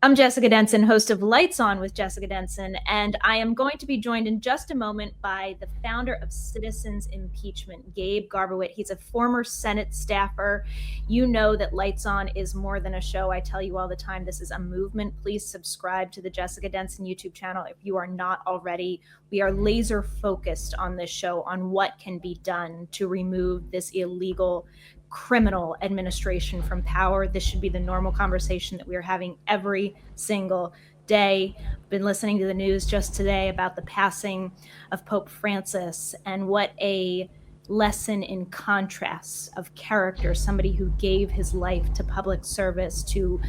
I'm Jessica Denson, host of Lights On with Jessica Denson, and I am going to be joined in just a moment by the founder of Citizens Impeachment, Gabe Garbowit. He's a former Senate staffer. You know that Lights On is more than a show. I tell you all the time, this is a movement. Please subscribe to the Jessica Denson YouTube channel if you are not already. We are laser focused on this show on what can be done to remove this illegal criminal administration from power. This should be the normal conversation that we are having every single day. I've been listening to the news just today about the passing of Pope Francis and what a lesson in contrast of character, somebody who gave his life to public service, to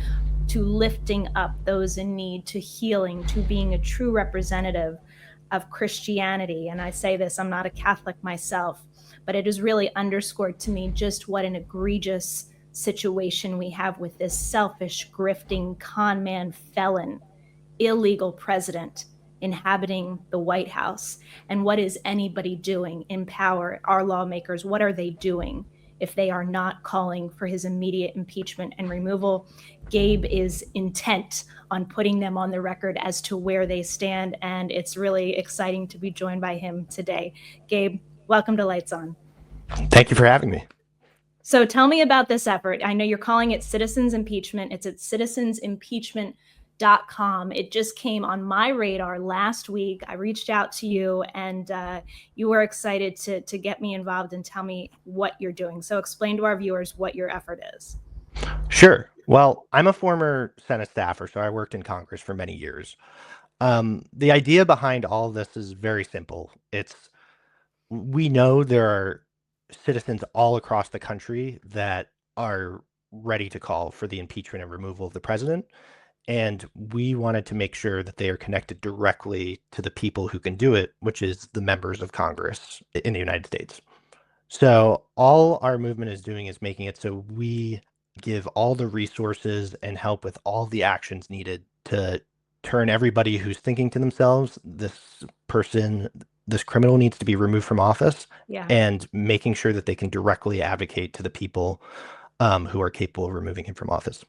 lifting up those in need, to healing, to being a true representative of Christianity. And I say this, I'm not a Catholic myself, but it has really underscored to me just what an egregious situation we have with this selfish, grifting, con man, felon, illegal president inhabiting the White House. And what is anybody doing in power? Our lawmakers, what are they doing if they are not calling for his immediate impeachment and removal? Gabe is intent on putting them on the record as to where they stand, and it's really exciting to be joined by him today. Gabe, welcome to Lights On. Thank you for having me. So tell me about this effort. I know you're calling it Citizens Impeachment. It's at citizensimpeachment.com. It just came on my radar last week. I reached out to you, and you were excited to get me involved and tell me what you're doing. So explain to our viewers what your effort is. Sure. Well, I'm a former Senate staffer, so I worked in Congress for many years. The idea behind all of this is very simple. We know there are citizens all across the country that are ready to call for the impeachment and removal of the president. And we wanted to make sure that they are connected directly to the people who can do it, which is the members of Congress in the United States. So all our movement is doing is making it so we give all the resources and help with all the actions needed to turn everybody who's thinking to themselves, this criminal needs to be removed from office, and making sure that they can directly advocate to the people who are capable of removing him from office.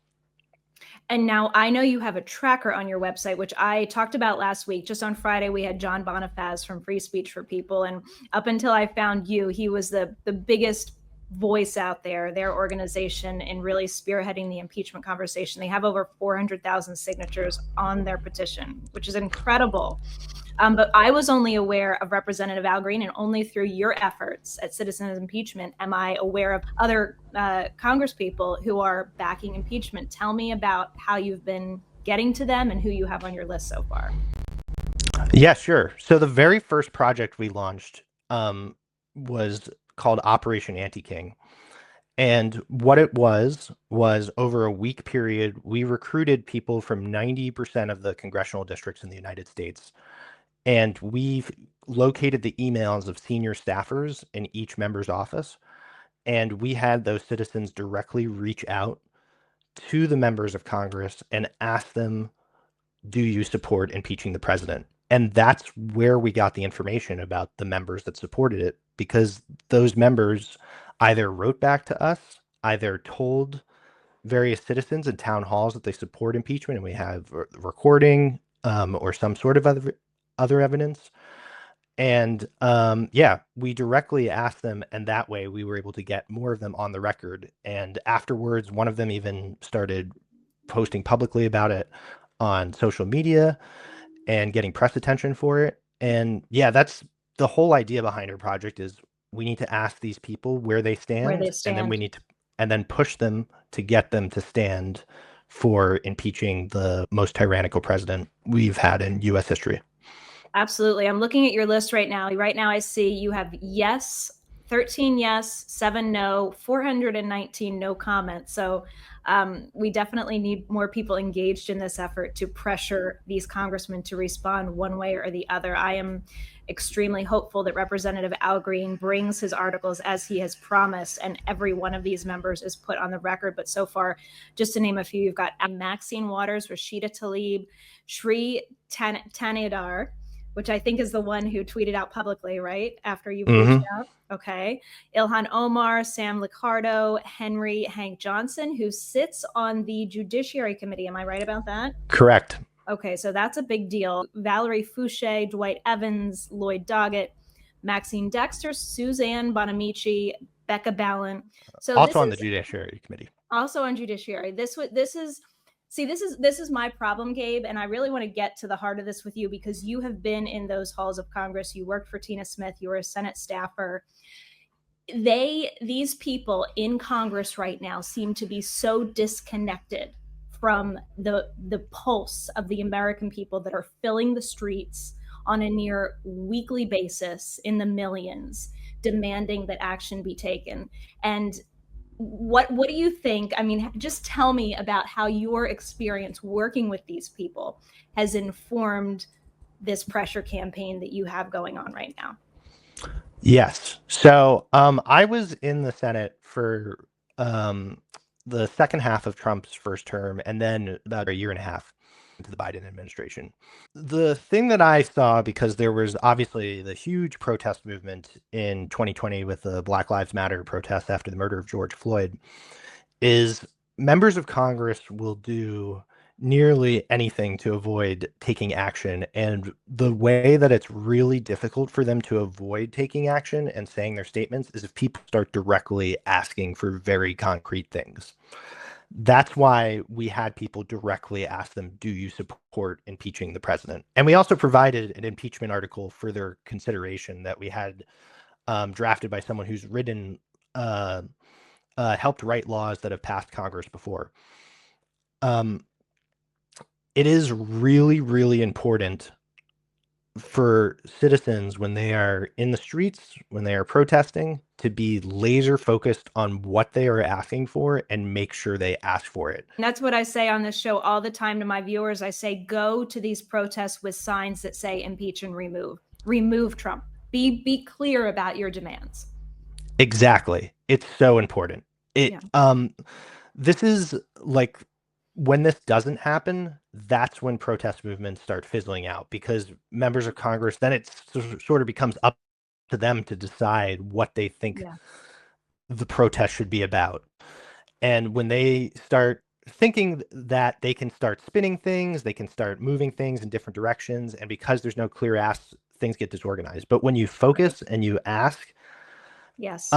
And now I know you have a tracker on your website, which I talked about last week. Just on Friday, we had John Bonifaz from Free Speech for People. And up until I found you, he was the biggest voice out there, their organization, in really spearheading the impeachment conversation. They have over 400,000 signatures on their petition, which is incredible. But I was only aware of Representative Al Green, and only through your efforts at Citizens Impeachment am I aware of other congresspeople who are backing impeachment. Tell me about how you've been getting to them and who you have on your list so far. Yeah, sure. So the very first project we launched was called Operation Anti-King. And what it was over a week period, we recruited people from 90% of the congressional districts in the United States. And we've located the emails of senior staffers in each member's office. And we had those citizens directly reach out to the members of Congress and ask them, do you support impeaching the president? And that's where we got the information about the members that supported it, because those members either wrote back to us, either told various citizens in town halls that they support impeachment, and we have a recording or some sort of other evidence. And we directly asked them, and that way we were able to get more of them on the record. And afterwards, one of them even started posting publicly about it on social media and getting press attention for it. And yeah, that's the whole idea behind our project, is we need to ask these people where they stand, and then we need to push them to get them to stand for impeaching the most tyrannical president we've had in U.S. history. Absolutely. I'm looking at your list right now. Right now, I see you have yes, 13 yes, 7 no, 419 no comments. So we definitely need more people engaged in this effort to pressure these congressmen to respond one way or the other. I am extremely hopeful that Representative Al Green brings his articles as he has promised, and every one of these members is put on the record. But so far, just to name a few, you've got Maxine Waters, Rashida Tlaib, Shri Tanidar, which I think is the one who tweeted out publicly, right? After you've reached Hmm. out. Okay. Ilhan Omar, Sam Liccardo, Henry Hank Johnson, who sits on the Judiciary Committee. Am I right about that? Correct. Okay, so that's a big deal. Valerie Fouché, Dwight Evans, Lloyd Doggett, Maxine Dexter, Suzanne Bonamici, Becca Ballant. So Also this on the is Judiciary Committee. also on Judiciary. This is my problem, Gabe, and I really want to get to the heart of this with you because you have been in those halls of Congress. You worked for Tina Smith. You were a Senate staffer. These people in Congress right now seem to be so disconnected from the pulse of the American people that are filling the streets on a near weekly basis in the millions, demanding that action be taken. And what do you think? I mean, just tell me about how your experience working with these people has informed this pressure campaign that you have going on right now. Yes. So I was in the Senate for the second half of Trump's first term and then about a year and a half into the Biden administration. The thing that I saw, because there was obviously the huge protest movement in 2020 with the Black Lives Matter protests after the murder of George Floyd, is members of Congress will do nearly anything to avoid taking action. And the way that it's really difficult for them to avoid taking action and saying their statements is if people start directly asking for very concrete things. That's why we had people directly ask them, do you support impeaching the president? And we also provided an impeachment article for their consideration that we had drafted by someone who's written helped write laws that have passed Congress before. It is really, really important for citizens when they are in the streets, when they are protesting, to be laser focused on what they are asking for and make sure they ask for it. And that's what I say on this show all the time to my viewers. I say, go to these protests with signs that say impeach and remove Trump. Be clear about your demands. Exactly. It's so important. Yeah. This is like when this doesn't happen, that's when protest movements start fizzling out because members of Congress, then it sort of becomes up to them to decide what they think Yeah. the protest should be about. And when they start thinking that they can start spinning things, they can start moving things in different directions. And because there's no clear ask, things get disorganized. But when you focus and you ask, Yes.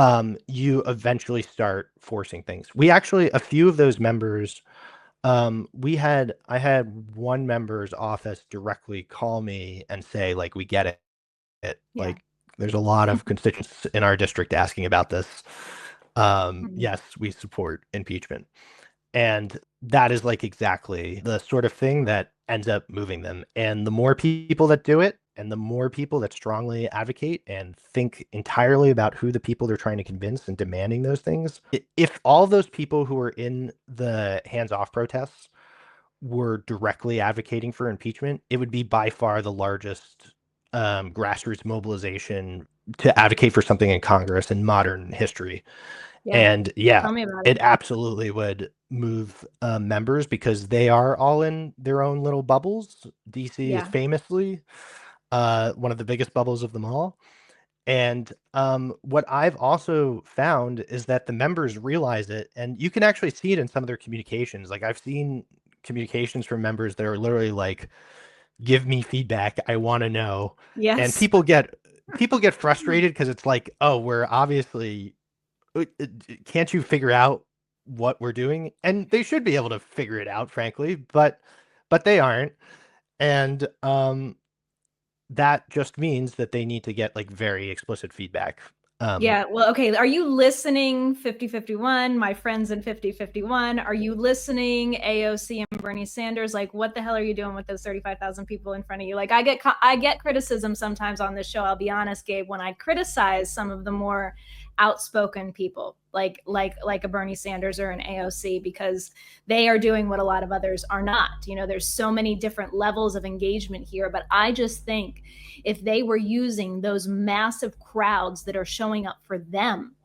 you eventually start forcing things. We actually, a few of those members, I had one member's office directly call me and say, like, we get it. Yeah. Like, there's a lot of constituents in our district asking about this. Yes, we support impeachment. And that is like exactly the sort of thing that ends up moving them. And the more people that do it, and the more people that strongly advocate and think entirely about who the people they're trying to convince and demanding those things, if all those people who are in the hands-off protests were directly advocating for impeachment, it would be by far the largest grassroots mobilization to advocate for something in Congress in modern history. Yeah. And yeah, Tell me about it it. absolutely would move members because they are all in their own little bubbles. DC is Yeah. famously one of the biggest bubbles of them all. And what I've also found is that the members realize it, and you can actually see it in some of their communications. Like I've seen communications from members that are literally like, "Give me feedback. I want to know." And Yes. people get frustrated because it's like, "Oh, we're obviously can't you figure out what we're doing?" And they should be able to figure it out, frankly, but they aren't. And that just means that they need to get like very explicit feedback. Yeah. Well, okay. Are you listening 5051, my friends in 5051? Are you listening AOC and Bernie Sanders? Like, what the hell are you doing with those 35,000 people in front of you? Like, I get criticism sometimes on this show. I'll be honest, Gabe, when I criticize some of the more outspoken people like a Bernie Sanders or an AOC because they are doing what a lot of others are not. You know, there's so many different levels of engagement here, but I just think if they were using those massive crowds that are showing up for them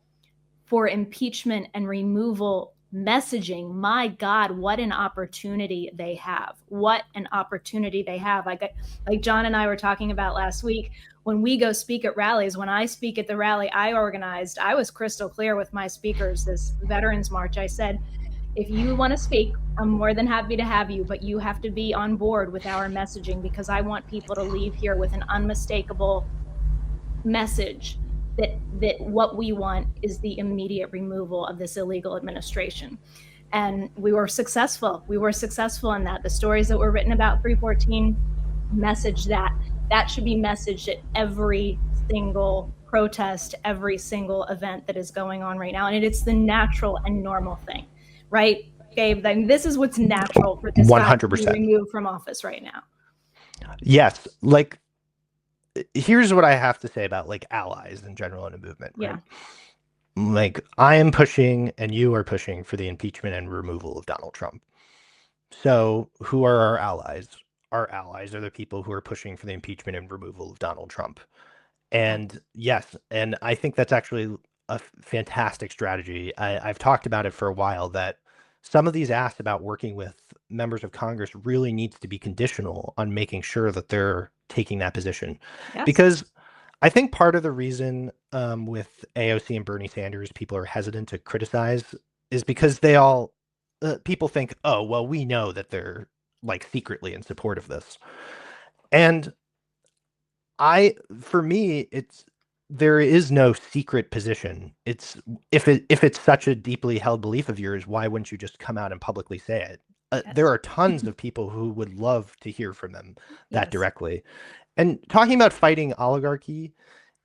for impeachment and removal messaging. My God, what an opportunity they have. What an opportunity they have. Like John and I were talking about last week, when we go speak at rallies, when I speak at the rally I organized, I was crystal clear with my speakers this Veterans March. I said, if you want to speak, I'm more than happy to have you, but you have to be on board with our messaging, because I want people to leave here with an unmistakable message that what we want is the immediate removal of this illegal administration. And we were successful. We were successful in that. The stories that were written about 314 message that should be messaged at every single protest, every single event that is going on right now. And it's the natural and normal thing, right, Gabe? I mean, this is what's natural for this guy to be 100%. removed from office right now. Yes, like here's what I have to say about like allies in general in a movement, right? Yeah. Like I am pushing and you are pushing for the impeachment and removal of Donald Trump. So who are our allies? Our allies are the people who are pushing for the impeachment and removal of Donald Trump. And yes, and I think that's actually a fantastic strategy. I've talked about it for a while that some of these asks about working with members of Congress really needs to be conditional on making sure that they're taking that position. Yes. Because I think part of the reason with AOC and Bernie Sanders, people are hesitant to criticize is because they all, people think, oh, well, we know that they're like secretly in support of this. And for me, there is no secret position. It's if it's such a deeply held belief of yours, why wouldn't you just come out and publicly say it? Yes. There are tons of people who would love to hear from them that Yes. directly. And talking about fighting oligarchy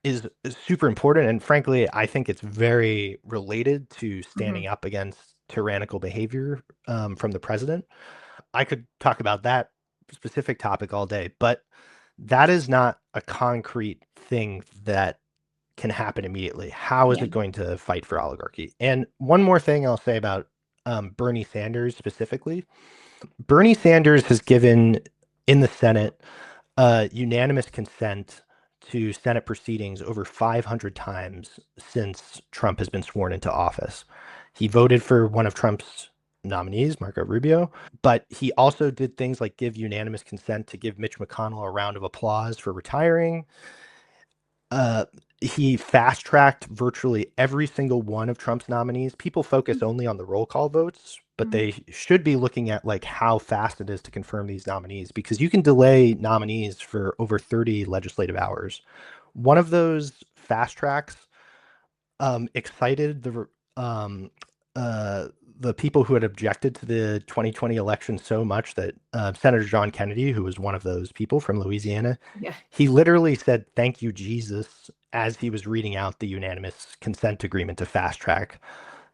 is super important. And frankly, I think it's very related to standing up against tyrannical behavior from the president. I could talk about that specific topic all day, but that is not a concrete thing that can happen immediately. How is Yeah. it going to fight for oligarchy? And one more thing I'll say about Bernie Sanders specifically. Bernie Sanders has given in the Senate unanimous consent to Senate proceedings over 500 times since Trump has been sworn into office. He voted for one of Trump's nominees, Marco Rubio, but he also did things like give unanimous consent to give Mitch McConnell a round of applause for retiring. He fast-tracked virtually every single one of Trump's nominees. People focus only on the roll call votes, but they should be looking at like how fast it is to confirm these nominees, because you can delay nominees for over 30 legislative hours. One of those fast tracks excited the people who had objected to the 2020 election so much that Senator John Kennedy, who was one of those people from Louisiana, he literally said, "Thank you, Jesus," as he was reading out the unanimous consent agreement to fast track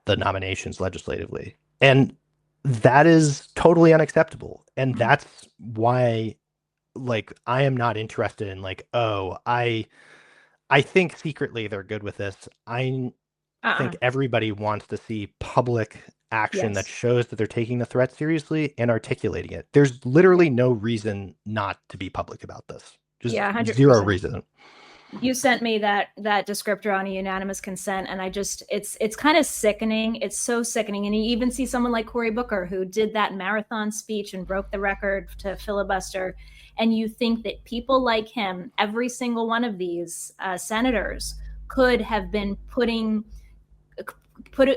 the nominations legislatively. And that is totally unacceptable. And that's why, like, I am not interested in like, oh, I think secretly they're good with this. I think everybody wants to see public action that shows that they're taking the threat seriously and articulating it. There's literally no reason not to be public about this. Just 100%. Zero reason. You sent me that descriptor on a unanimous consent, and I just it's kind of sickening. It's so sickening. And you even see someone like Cory Booker, who did that marathon speech and broke the record to filibuster, and you think that people like him, every single one of these senators, could have been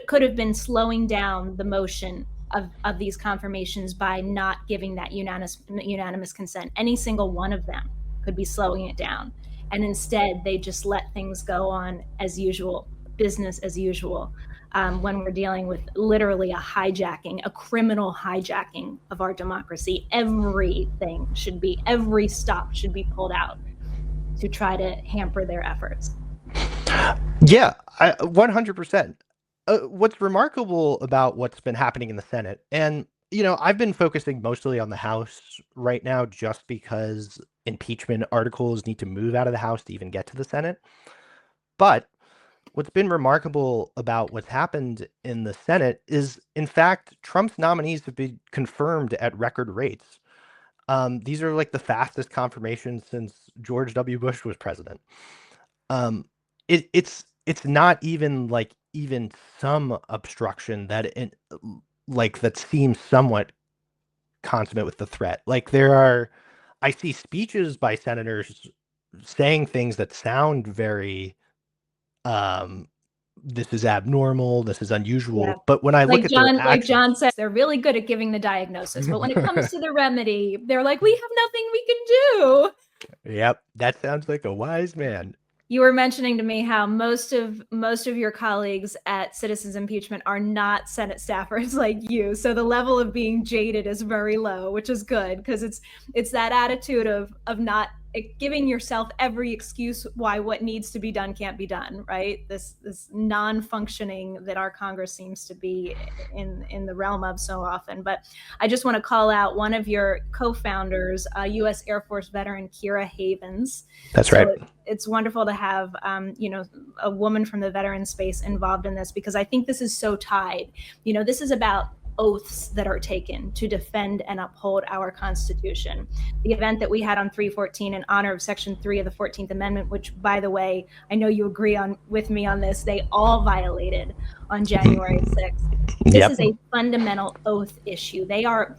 could have been slowing down the motion of these confirmations by not giving that unanimous consent. Any single one of them could be slowing it down. And instead, they just let things go on as usual, business as usual, when we're dealing with literally a hijacking, a criminal hijacking of our democracy. Every stop should be pulled out to try to hamper their efforts. Yeah, 100%. What's remarkable about what's been happening in the Senate, and I've been focusing mostly on the House right now just because impeachment articles need to move out of the House to even get to the Senate. But what's been remarkable about what's happened in the Senate is, in fact, Trump's nominees have been confirmed at record rates. These are like the fastest confirmations since George W. Bush was president. It's not even like even some obstruction that seems somewhat consummate with the threat. I see speeches by senators saying things that sound very, um, this is abnormal, this is Yeah. unusual. But when I look Like at their actions, John said, they're really good at giving the diagnosis, but when it comes to the remedy, they're like, we have nothing we can do. yep, that sounds like a wise man. You were mentioning to me how most of your colleagues at Citizens Impeachment are not Senate staffers like you. So the level of being jaded is very low, which is good because it's that attitude of not giving yourself every excuse why what needs to be done can't be done, right? This non-functioning that our Congress seems to be in the realm of so often. But I just want to call out one of your co-founders, U.S. Air Force veteran Kira Havens. That's So right. it's wonderful to have a woman from the veteran space involved in this, because I think this is so tied. This is about oaths that are taken to defend and uphold our Constitution. The event that we had on 3/14 in honor of Section 3 of the 14th Amendment, which, by the way, I know you agree with me on this, they all violated on January 6th. This Yep. is a fundamental oath issue. They are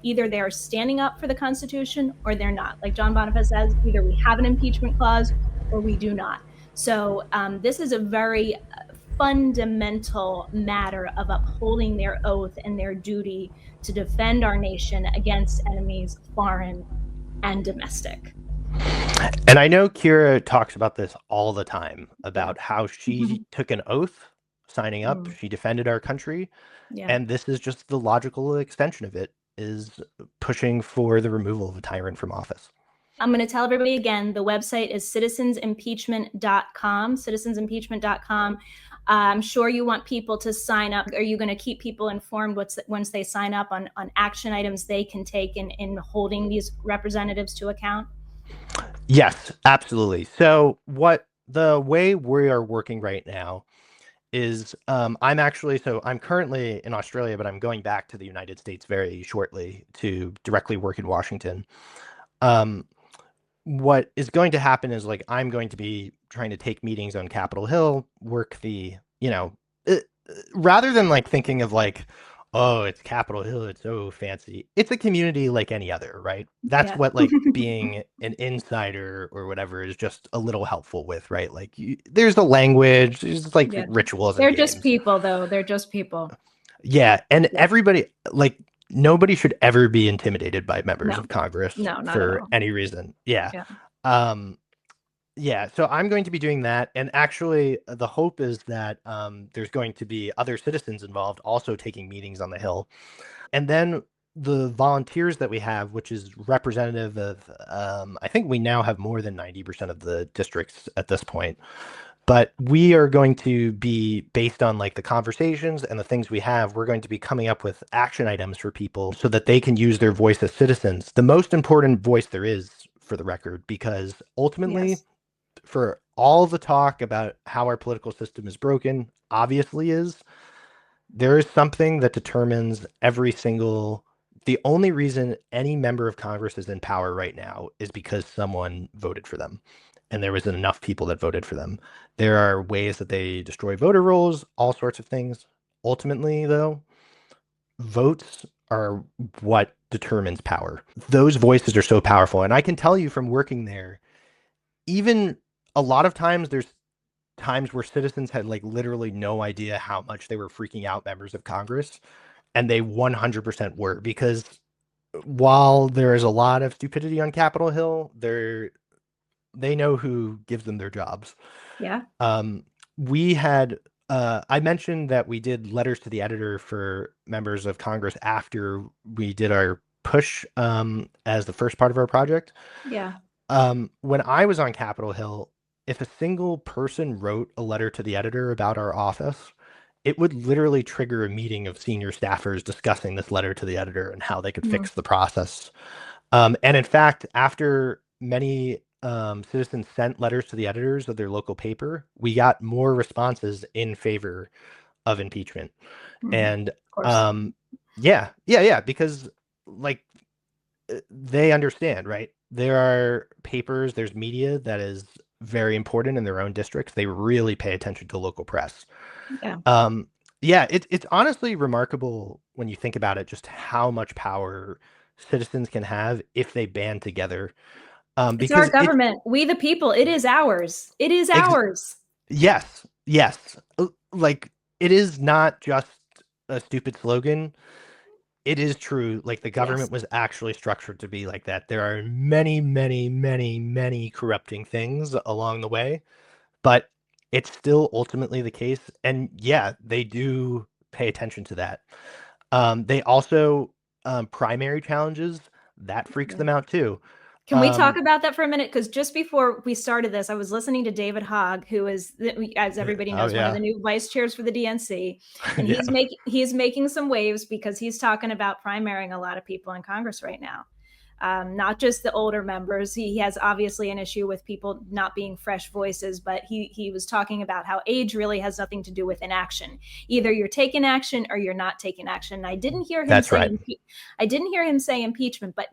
standing up for the Constitution or they're not. Like John Boniface says, either we have an impeachment clause or we do not. So this is a very fundamental matter of upholding their oath and their duty to defend our nation against enemies, foreign and domestic. And I know Kira talks about this all the time Yeah. about how she took an oath signing up, she defended our country, Yeah. and this is just the logical extension of it, is pushing for the removal of a tyrant from office. I'm going to tell everybody again, the website is citizensimpeachment.com, citizensimpeachment.com. I'm sure you want people to sign up. Are you going to keep people informed once they sign up on action items they can take in holding these representatives to account? Yes, absolutely. So the way we are working right now is I'm currently in Australia, but I'm going back to the United States very shortly to directly work in Washington. Um, what is going to happen is I'm going to be trying to take meetings on Capitol Hill, work rather than thinking of oh, it's Capitol Hill, it's so fancy. It's a community like any other, right? That's Yeah. what being an insider or whatever is just a little helpful with, right? There's the language, there's Yeah. rituals and They're just games. people, though. They're just people. Yeah, and Yeah. everybody nobody should ever be intimidated by members No, of Congress no, not at for all. any reason. Yeah. Yeah. Um, yeah, so I'm going to be doing that. And actually, the hope is that there's going to be other citizens involved also taking meetings on the Hill. And then the volunteers that we have, which is representative of, I think we now have more than 90% of the districts at this point. But we are going to be based on the conversations and the things we have. We're going to be coming up with action items for people so that they can use their voice as citizens. The most important voice there is, for the record, because ultimately, Yes. for all the talk about how our political system is broken, obviously there is something that determines the only reason any member of Congress is in power right now is because someone voted for them. And there was enough people that voted for them. There are ways that they destroy voter rolls, all sorts of things. Ultimately, though, votes are what determines power. Those voices are so powerful. And I can tell you from working there, even a lot of times there's times where citizens had literally no idea how much they were freaking out members of Congress, and they 100% were, because while there is a lot of stupidity on Capitol Hill, they know who gives them their jobs. Yeah. We had I mentioned that we did letters to the editor for members of Congress after we did our push as the first part of our project. Yeah. When I was on Capitol Hill, if a single person wrote a letter to the editor about our office, it would literally trigger a meeting of senior staffers discussing this letter to the editor and how they could Mm. fix the process. And in fact, after many citizens sent letters to the editors of their local paper, we got more responses in favor of impeachment. And Of course. yeah, because they understand, right? There are papers, there's media that is very important in their own districts, they really pay attention to local press. Yeah. Yeah, it's honestly remarkable when you think about it, just how much power citizens can have if they band together. It's our Because it, government. We the people. It is ours. It is ex ours. yes, yes, like it is not just a stupid slogan. It is true. Like the Yes. government was actually structured to be like that. There are many, many, many, many corrupting things along the way, but it's still ultimately the case. And yeah, they do pay attention to that. They also primary challenges that freaks Yeah. them out too. Can we talk about that for a minute? Because just before we started this, I was listening to David Hogg, who is, as everybody Oh knows, one of yeah, the new vice chairs for the DNC, and yeah, he's making some waves because he's talking about primarying a lot of people in Congress right now. Not just the older members. He has obviously an issue with people not being fresh voices, but he was talking about how age really has nothing to do with inaction. Either you're taking action or you're not taking action. And that's right. I didn't hear him say impeachment, but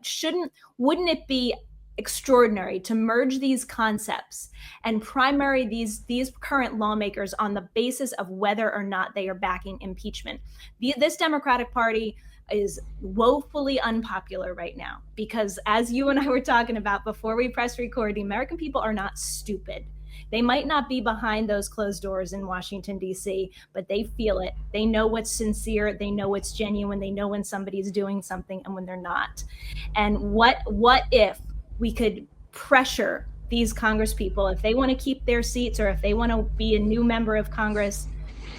wouldn't it be extraordinary to merge these concepts and primary these current lawmakers on the basis of whether or not they are backing impeachment? This Democratic Party is woefully unpopular right now because, as you and I were talking about before we press record, the American people are not stupid. They might not be behind those closed doors in Washington, D.C., but they feel it. They know what's sincere. They know what's genuine. They know when somebody's doing something and when they're not. And what if we could pressure these Congress people, if they want to keep their seats or if they want to be a new member of Congress,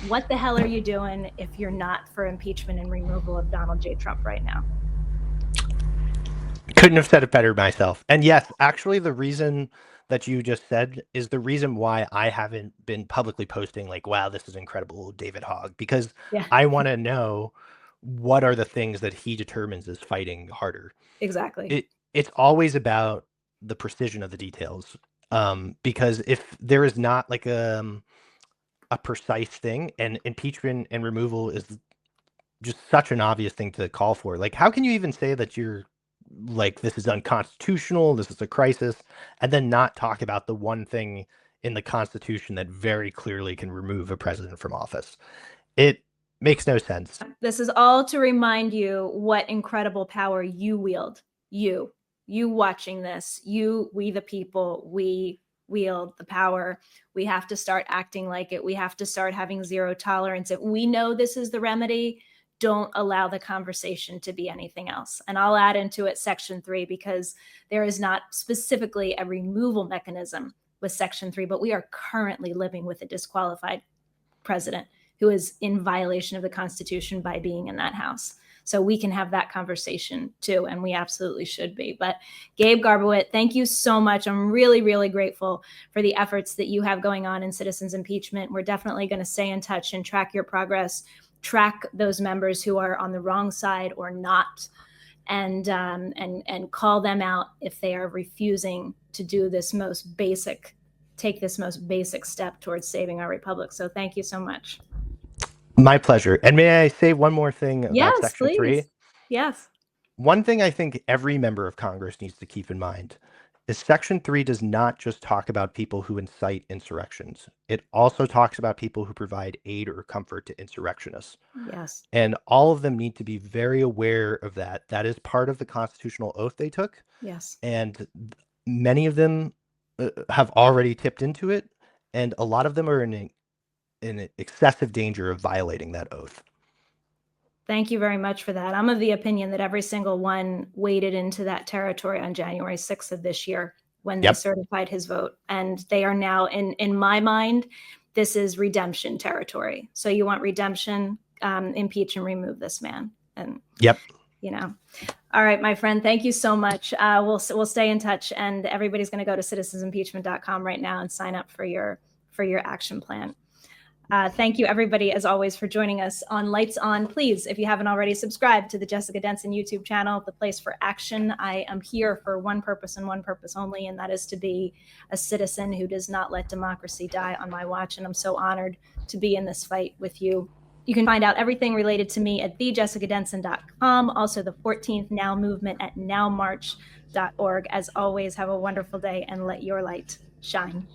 what the hell are you doing if you're not for impeachment and removal of Donald J. Trump right now? Couldn't have said it better myself. And yes, actually, the reason that you just said is the reason why I haven't been publicly posting like, wow, this is incredible, David Hogg, because Yeah, I want to know what are the things that he determines is fighting harder. exactly. It's always about the precision of the details. Because if there is not like a precise thing, and impeachment and removal is just such an obvious thing to call for. Like, how can you even say that you're like this is unconstitutional, this is a crisis, and then not talk about the one thing in the Constitution that very clearly can remove a president from office? It makes no sense. This is all to remind you what incredible power you wield. You watching this, we the people, we wield the power. We have to start acting like it. We have to start having zero tolerance. If we know this is the remedy, don't allow the conversation to be anything else. And I'll add into it Section 3 because there is not specifically a removal mechanism with Section 3, but we are currently living with a disqualified president who is in violation of the Constitution by being in that house. So we can have that conversation too, and we absolutely should be. But Gabe Garbowit, thank you so much. I'm really, really grateful for the efforts that you have going on in citizens impeachment. We're definitely going to stay in touch and track your progress, track those members who are on the wrong side or not, and call them out if they are refusing to do this most basic, take this most basic step towards saving our republic. So thank you so much. My pleasure. And may I say one more thing about Yes, Section 3? please. Yes. One thing I think every member of Congress needs to keep in mind is Section 3 does not just talk about people who incite insurrections. It also talks about people who provide aid or comfort to insurrectionists. Yes. And all of them need to be very aware of that. That is part of the constitutional oath they took. Yes. And many of them have already tipped into it. And a lot of them are in excessive danger of violating that oath. Thank you very much for that. I'm of the opinion that every single one waded into that territory on January 6th of this year when they certified his vote. And they are now, in my mind, this is redemption territory. So you want redemption, impeach and remove this man. And you know, all right, my friend, thank you so much. We'll stay in touch, and everybody's going to go to citizensimpeachment.com right now and sign up for your action plan. Thank you, everybody, as always, for joining us on Lights On. Please, if you haven't already, subscribe to the Jessica Denson YouTube channel, the place for action. I am here for one purpose and one purpose only, and that is to be a citizen who does not let democracy die on my watch. And I'm so honored to be in this fight with you. You can find out everything related to me at thejessicadenson.com. Also, the 14th Now movement at nowmarch.org. As always, have a wonderful day and let your light shine.